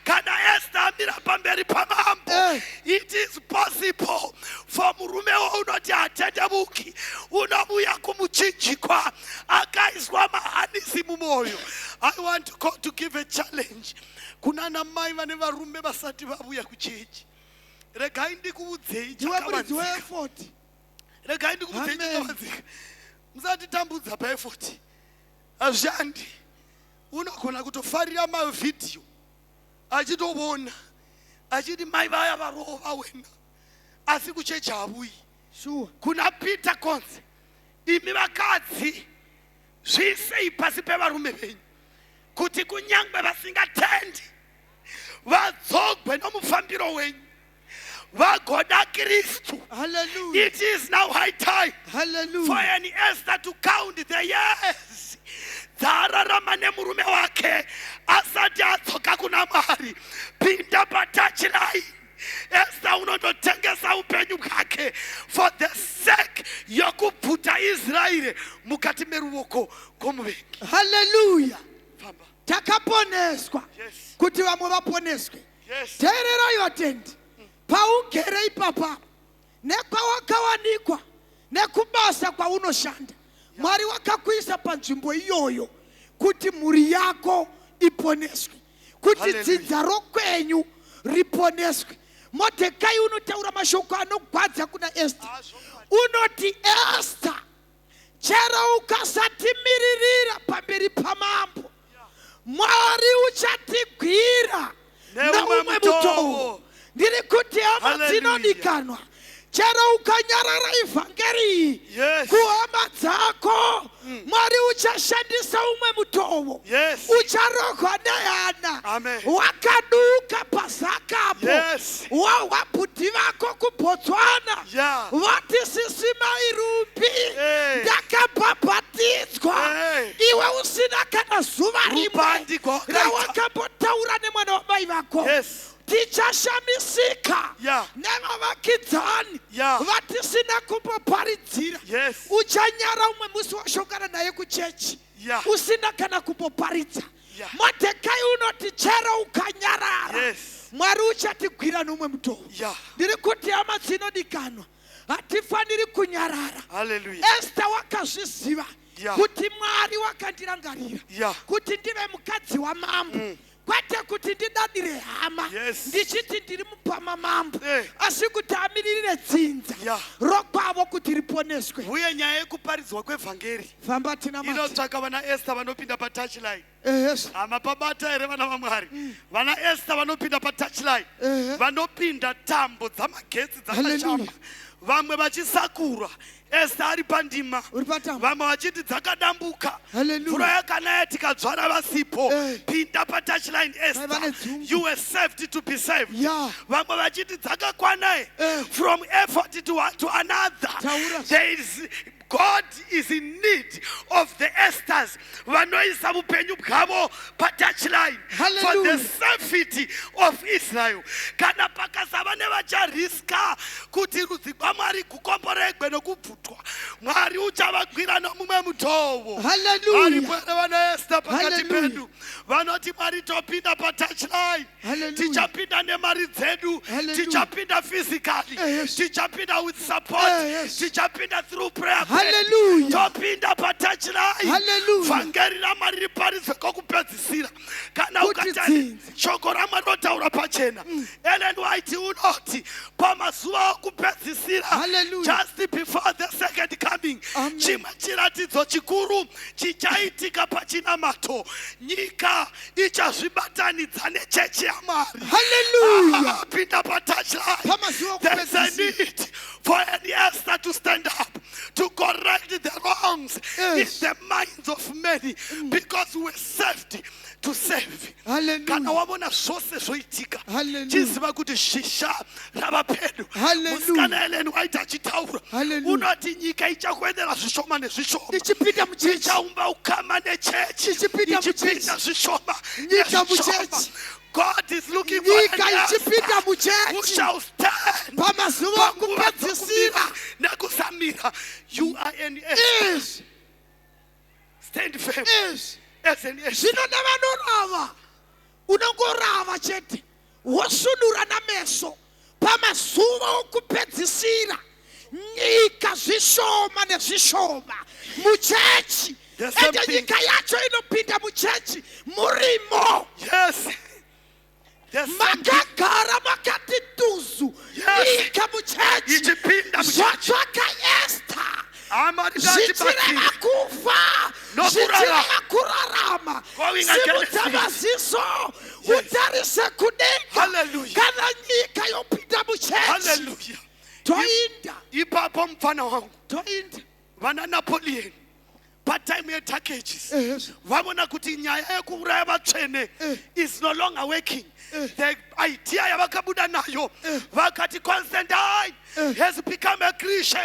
Kana Esther amira pamberi pamambo, it is possible for murume waunoti hatendemuki unomuya kumuchinjikwa akaiswa mahanisi mumoyo. I want to give a challenge kunana mai vane varume vasati vabuya kuchechi. Regai ndikuudzei chakavanzika. Regai ndikuudzei chakavanzika. Musati tambudza paefoti. Hazvishandi. Unogona kutofarira mavhidhiyo achitovona achiti mai vaya varova wena asi kuchechi havuyi. Kuna Peter Konze, imi vakadzi zvisei pasi pevarume venyu kuti kunyangwe vasingatendi vadzogwe nomufambiro wenyu vagoda Kristu. It is now high time for an Esther to count the years dzararama nemurume wake asati adzoka kuna Mwari. Pinda patouchline. Esther unondotengesa upenyu hwake for the sake yokubvuta Israeli mukati meruoko komuvengi. Hallelujah. Takaponeswa kuti vamwe vaponeswe. Teererai vatendi, paugere ipapa nekwawakawanikwa nekubasa kwaunoshanda, Mwari wakakuisa panzvimbo iyoyo kuti mhuri yako iponeswe, kuti dzidza rokwenyu riponeswe. Modhekai unotaura mashoko anogwadza kuna Esther. Unoti Esther, chero ukasatimiririra pamberi pamambo, Mwari uchatigwira neumwe mutowo. Ndiri kuti hama dzinodikanwa, chero ukanyarara evhangeri kuhama dzako, Mwari uchashandisa umwe mutowo. Ucharogwa nehana wakaduka pazakapo. Wabhudhi vako kuBotswana vati sisi mairumbi ndakabhabhatidzwa, iwe usina kana zuva rimwe rawakabotaura nemwari wako tichashamisika nevavakidzani vatisina kumboparidzira. Uchanyara umwe musi washongana naye kuchechi usina kana kumboparidza. Modhekai unoti chero ukanyarara Mwari uchatigwira nomwe mutoo. Ndiri kuti hama dzinodikanwa hatifaniri kunyarara. Esther wakazviziva kuti Mwari wakandirangarira kuti ndive mukadzi wamambo, kwete kuti ndidadire hama ndichiti ndiri mupama mambo, asi kuti amiririre dzinza rokwavo kuti riponeswe. Uye nyaya yekuparidzwa kwevhangeri famba tina mati inotsvaka vana Esther vanopinda patouchline. Hama pabata here vana vaMwari. Vana Esther vanopinda patouchline, vanopinda tambo dzamagetsi dzakashama, vamwe vachisakura Esther ari pandima, vamwe vachiti dzakadambuka, mvura yakanaya tikadzvara vasipo, pinda patouchline Esther, you were saved to be saved. Vamwe vachiti dzakakwana, from effort to another. There is God is in need of the Esthers vanoisa upenyu bwavo patouchline for the safety of Israel. Kana pakasava nevachariska kuti rudzi rwaMwari kukomboregwe nokubvutwa, Mwari uchavagwira nomumwe mutovo. Varipwere vana Esther pakati pedu vanoti Mwari topinda patouchline, tichapinda nemari dzedu, tichapinda physically, tichapinda with support, tichapinda through prayer. Topinda patouchline. Vhangeri raMwari riparidzwe kokupedzisira. Kana ukatani shoko raMwari rotaura pachena. Ellen White unoti pamazuva okupedzisira, just before the second coming, chimwe chiratidzo chikuru chichaitika pachinamato. Nyika ichazvibatanidza nechechi yaMwari. Pinda patouchline. There's a need for any Esther to stand up to correct the wrongs in the minds of many, because we were saved to save. Kana wabona zvose zvoitika chiziva kuti shisha rava pedu. Musikana Ellen White achitaura unoti nyika ichakuendera zvishoma nezvishoma, ichaumba ukama nechechi ichipinda zvishoma nezvishoma. God is looking for an Esther who shall stand. You are an Esther. Stand firm as an Esther. Unongorava chete wosunura nameso pamazuva okupedzisira nyika zvishoma nezvishoma muchechi, ende nyika yacho inopinda muchechi murimo. Makagara makati tuzu nyika muchechi zvatsvaka Esther zvichireva kufa zvichireva kurarama. Simudza maziso utarise kudenga kana nyika yopinda muchechi. Toinda ipapo mfana wangu toinda vana Napoleon part-time packages vavona kuti nyaya yekuuraya vatsvene is no longer working. The idea yavakabuda nayo vakati Constantine has become a Christian.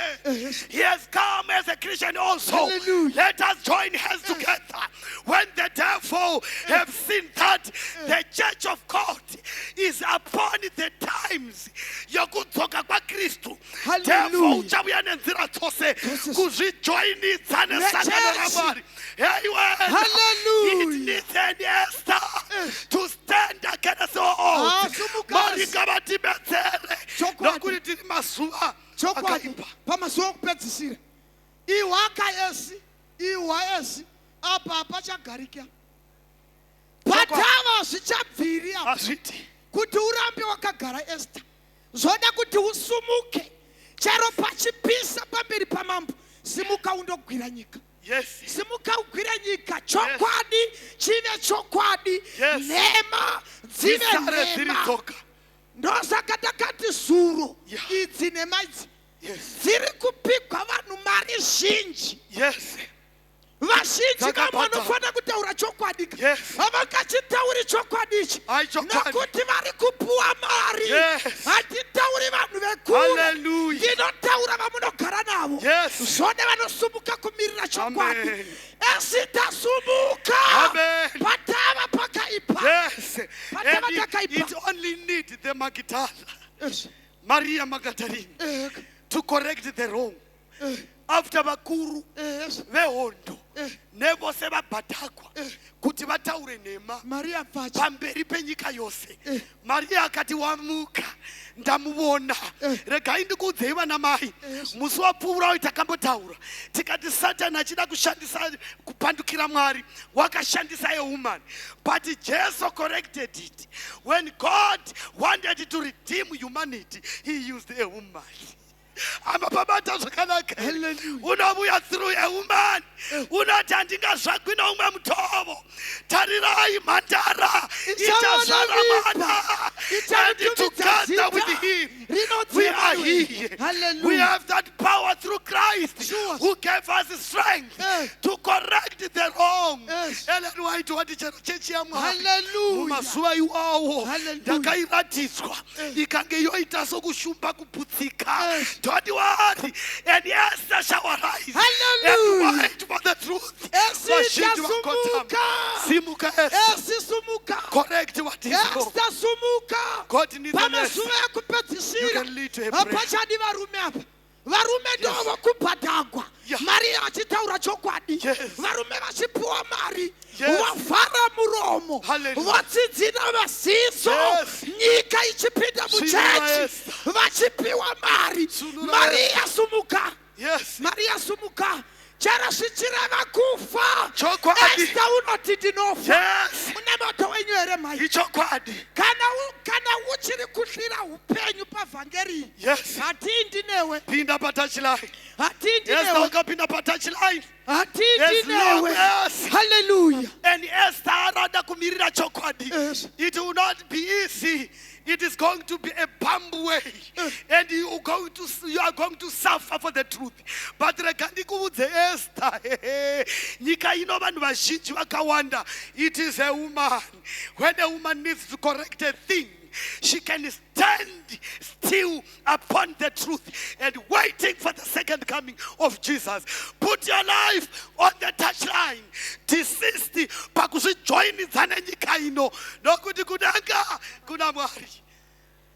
He has come as a Christian also. Let us join hands together. When the devil have seen that the church of God is upon the times yokudzoka kwaKristu, therefore uchabuya nenzira dzose kuzvijoinidza nesangano raMwari. It needs an Esther to stand against all. Mwari ngavatibetsere nokuti tiri mazuva akaipa. Pamazuva okupedzisira ihwa esi apa pachagarika patava zvichabviri hazviti kuti urambe wakagara Esther. Zvoda kuti usumuke chero pachipisa pamberi pamambo. Simuka undogwira nyika. Simuka ugwira nyika. Chokwadi chive chokwadi, nhema dzive nhema. Ndosaka takati zuro idzi nhema idzi dziri kupigwa vanhu mari zhinji. Vazhinji vanofanira kutaura chokwadi. Havangachitauri chokwadi ichi nokuti vari kupuwa mari. Hatitauri vanhu vekure, ndinotaura vamunogara navo. Zvone vanosumuka kumirira chokwadi. Esi tasumuka patava pakaipa. Magdala, Maria Magdalene, to correct the wrong. After Bakuru, vehondo nevose vabhadhakwa kuti vataure nhema pamberi penyika yose. Maria akati wamuka ndamuvona. Regai ndikuudzei vana mai, musi wapfuurawo takambotaura tikati Satani achida kushandisa kupandukira Mwari wakashandisa a woman, but Jesus corrected it. When God wanted to redeem humanity, he used a woman. Amapabata zvakanaka unobuya through a woman unoti handingazvakwi noumwe mutovo. Tarirai mhandara ichazvaramana, and together with him we are here. We have that power through Christ who gave us strength to correct the wrong. Ellen White wati chero chechi ya Mwari mumazuva iwawo ndakairatidzwa ikange yoita sokushumba kuputsika. Don't worry, and Esther shall arise and fight for the truth. Simuka correct what is wrong. God needs an Esther. You can lead to a prayer. Varume ndovo kubhadhagwa Maria achitaura chokwadi. Varume vachipiwa mari vavhara muromo vatsidzina maziso nyika ichipinda muchechi vachipiwa mari. Maria sumuka, Maria sumuka. Chara zvichireva kufa. Esther unoti ndinofa. Une moto wenyu here mai? Kana uchiri kuhlira upenyu pavhangeri. Hatindi newe. Pinda patouchline. Hatindi newe. Esther ukapinda patouchline. Hatindi newe. Hallelujah. And Esther arada kumirira chokwadi. It will not be easy. It is going to be a bump way, and you are going to suffer for the truth. But rekandi kuudze Esther, nyika ino vanhu vazhinji vakawanda. It is a woman. When a woman needs to correct a thing, she can stand still upon the truth and waiting for the second coming of Jesus. Put your life on the touchline. Desist pakuzvijoinidzana nyika ino nokuti kudanga kuna Mwari.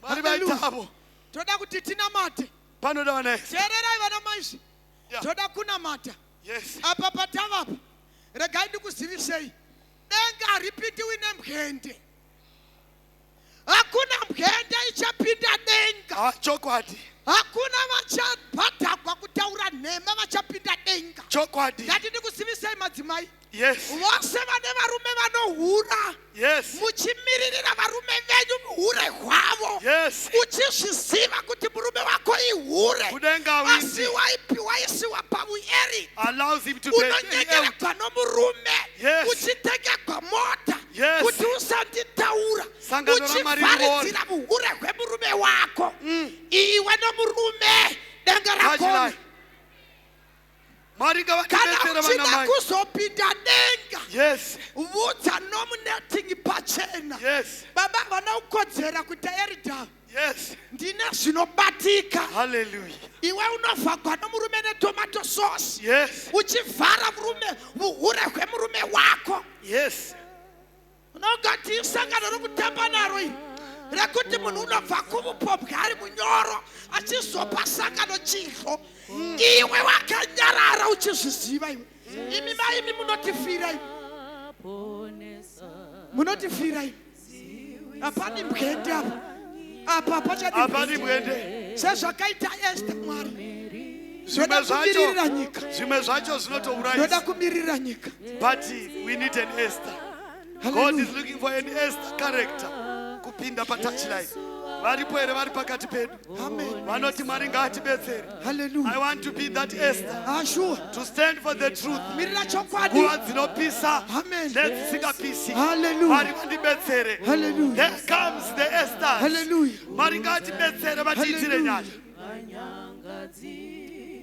Mari vaitavo toda kuti tinamate panoda vana teererai vana maizvi toda kunamata apa patavapa. Regai ndikuzivisei denga haripindiwi nemwende. Hakuna mgende ichapinda denga. Chokwadi. Hakuna vachabhadhagwa kutaura nhema vachapinda denga. Chokwadi. Ngati ndikuzivisei madzimai. Vose vane varume vanohura. Muchimiririra varume venyu muhure hwavo. Uchizviziva kuti murume wako ihure. Asi waisiwa pauyeri. Allows him to be. Unonyengeregwa nomurume. Uchitengegwa mota. Kuti usanditaura. Uchivharidzira muhure hwemurume wako. Iwe nomurume denga rakona. Kana uchida kuzopinda denga. Vudza nomunetingi pachena. Baba vana ukodzera kuti erida. Ndine zvinobatika. Hallelujah. Iwe unovhagwa nomurume netomato sauce. Uchivhara muhure hwemurume wako. Unogati isangano rokutamba naro iri rekuti munhu unobva kuvupobwe ari munyoro achizopa sangano chirwo. Iwe wakanyarara uchizviziva iwe. Imi mai imi munotifira iwe. Munotifira iwe. Apani mgende apa. Apa pachadi. Apani mgende. Sezvakaita Esther Mwari. Zvimwe zvacho zvinotourayisa. Ndoda kumirira nyika. But we need an Esther. God is looking for an Esther character. Kupinda patouchline. Varipo here vari pakati pedu. Vanoti Mwari ngaatibetsere. I want to be that Esther. To stand for the truth. Nguva dzinopisa nedzisingapisi. Mwari vandibetsere. Here comes the Esther. Mwari ngaatibetsere vatiitire nyasha.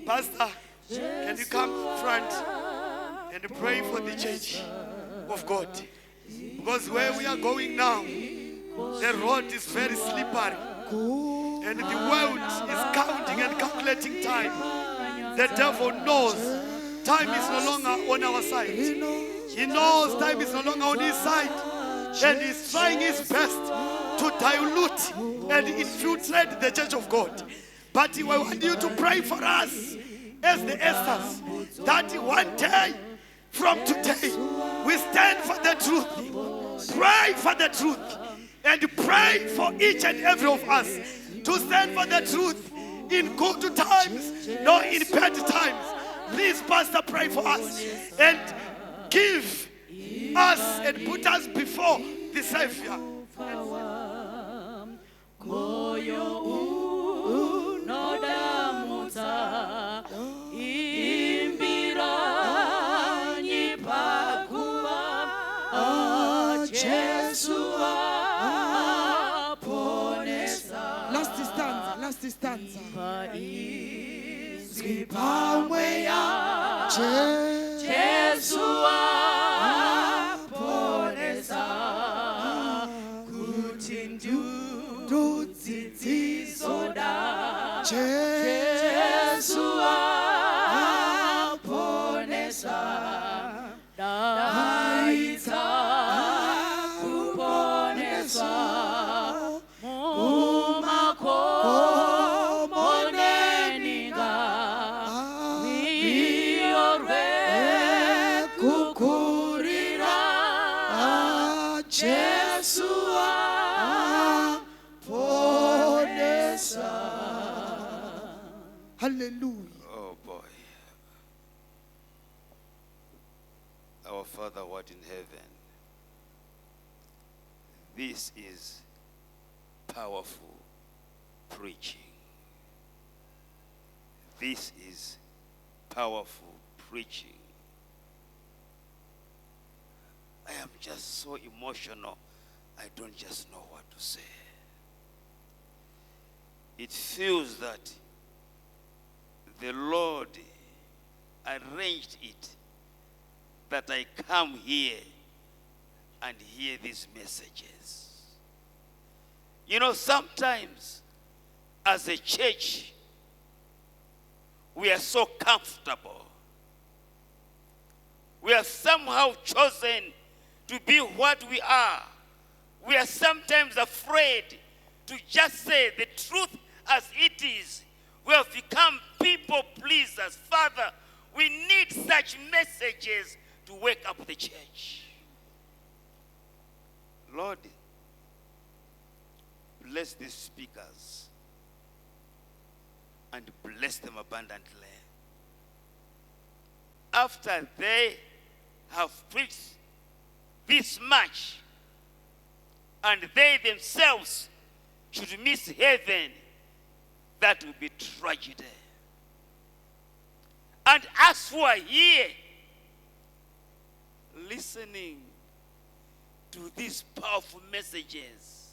Pastor, can you come front and pray for the church of God? Because where we are going now, the road is very slippery. And the world is counting and calculating time. The devil knows time is no longer on our side. He knows time is no longer on his side. And he's trying his best to dilute and infiltrate the church of God. But I want you to pray for us as the Esthers, that one day from today we stand for the truth, pray for the truth, and pray for each and every of us to stand for the truth in good times, not in bad times. Please, Pastor, pray for us and give us and put us before the Savior. Last stanza. Hallelujah. Oh boy. Our Father, who art in heaven, this is powerful preaching. This is powerful preaching. I am just so emotional, I don't just know what to say. It feels that the Lord arranged it that I come here and hear these messages. You know, sometimes as a church, we are so comfortable. We are somehow chosen to be what we are. We are sometimes afraid to just say the truth as it is. We have become people pleasers. Father, we need such messages to wake up the church. Lord, bless these speakers and bless them abundantly. After they have preached this much and they themselves should miss heaven, that will be tragedy. And as who are here listening to these powerful messages,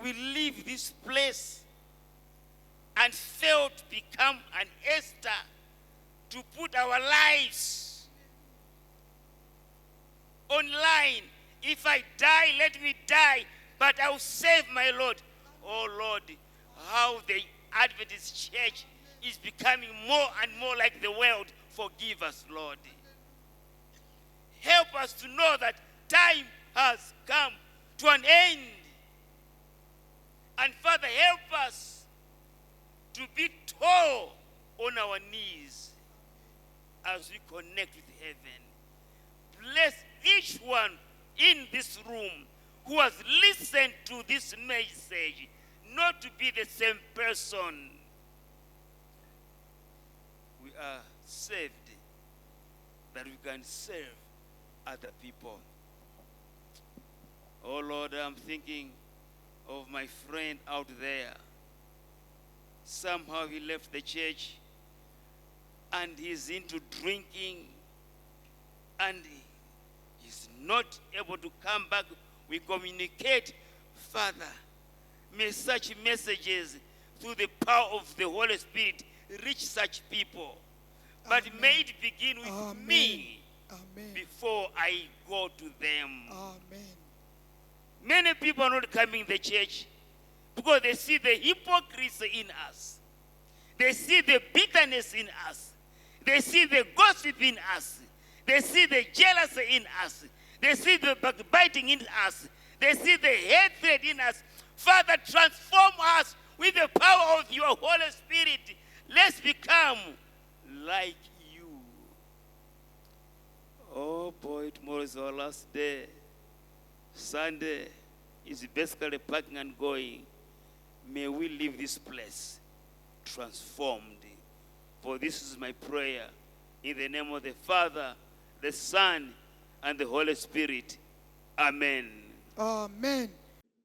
we leave this place and fail to become an Esther to put our lives online. If I die, let me die, but I'll save my Lord. Oh Lord, how the Adventist church is becoming more and more like the world. Forgive us, Lord. Help us to know that time has come to an end. And Father, help us to be tall on our knees as we connect with heaven. Bless each one in this room who has listened to this message, not to be the same person. We are saved that we can serve other people. Oh Lord, I'm thinking of my friend out there. Somehow he left the church and he's into drinking and he's not able to come back. We communicate, Father, may such messages through the power of the Holy Spirit reach such people. But Amen. May it begin with Amen. Me Amen. Before I go to them. Amen. Many people are not coming to the church because they see the hypocrisy in us. They see the bitterness in us. They see the gossip in us. They see the jealousy in us. They see the backbiting in us. They see the hatred in us. Father, transform us with the power of your Holy Spirit. Let's become like you. Oh boy, tomorrow is our last day. Sunday is basically packing and going. May we leave this place transformed. For this is my prayer. In the name of the Father, the Son, and the Holy Spirit. Amen. Amen.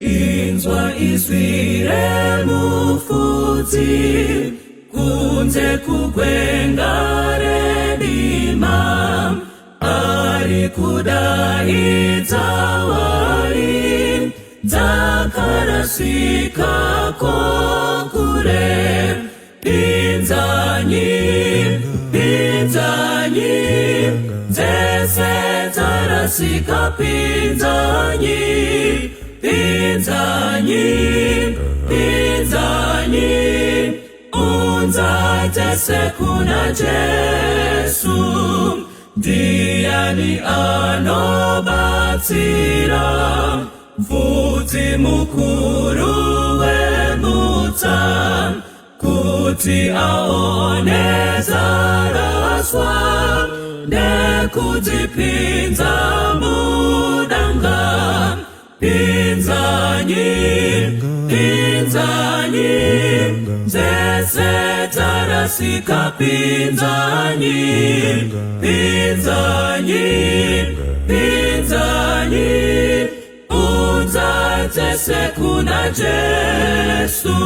Inzwa izwire mufudzi kunze kukwengare dima ari kudaidza wari dzakarasika kokure pinzanyi dzese dzarasika pinzanyi unza dzese kuna Jesu ndiani anobatsira mfudzi mukuru wemutsa kuti aone zaraswa nekudzipinza mudanga pinzanyi dzese dzarasika pinzanyi unza dzese kuna Jesu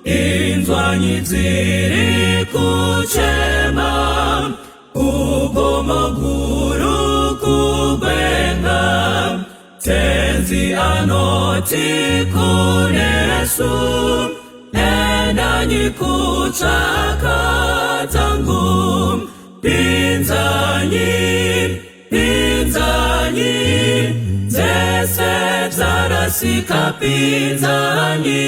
inzwanyi dziri kuchema ugomo guru kubenga tenzi anoti kunesu endanyi kuchaka tangu pinzanyi dzese dzarasika pinzanyi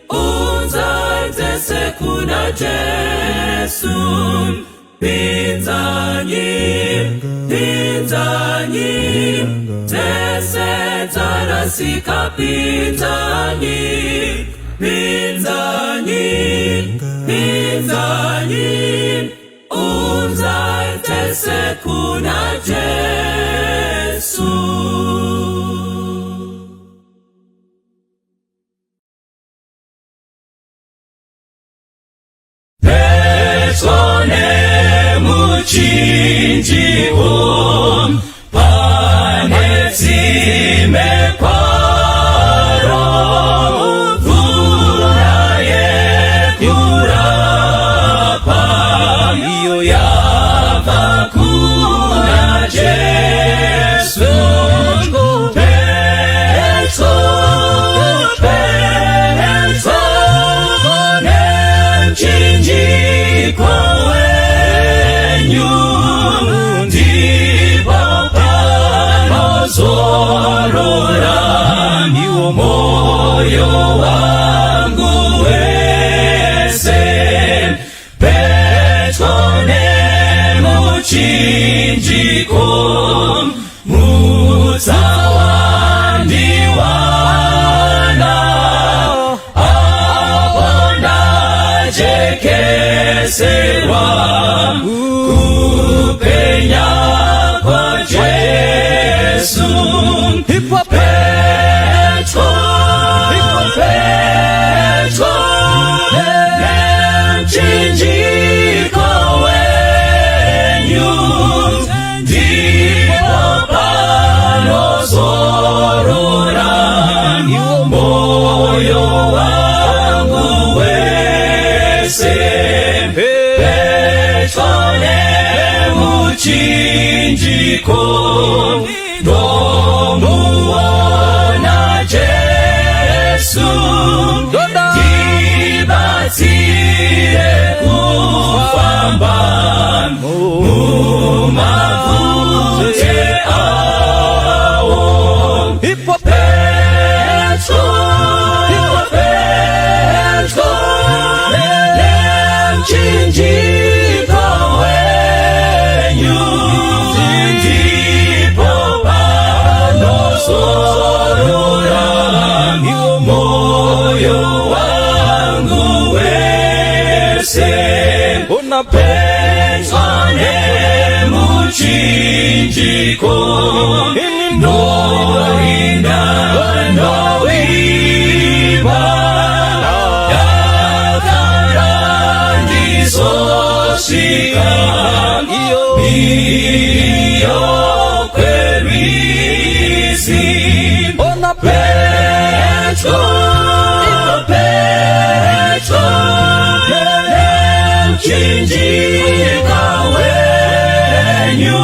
unza dzese kuna Jesu pinzanyi dzese dzarasika pinzanyi unza dzese kuna Jesu. Muchinjiko pane tsime kwaro mvura yekurapa iyo yabva kuna Jesu petso nemchinjiko zorora ndiwo moyo wangu wese petro nemuchinjiko mutsawandiwana apo ndajekeserwa kupenya kwa Jesu Petro nemchinjiko wenyu ndipo panozorora moyo wangu wese Petro nemuchinjiko ndomuona Jesu ndibatsire kufamba mumavute awo Petro nemchinjiko wenyu chinjiko noina noiba yakandizosika iyo kwerisi Petro chinjika wenyu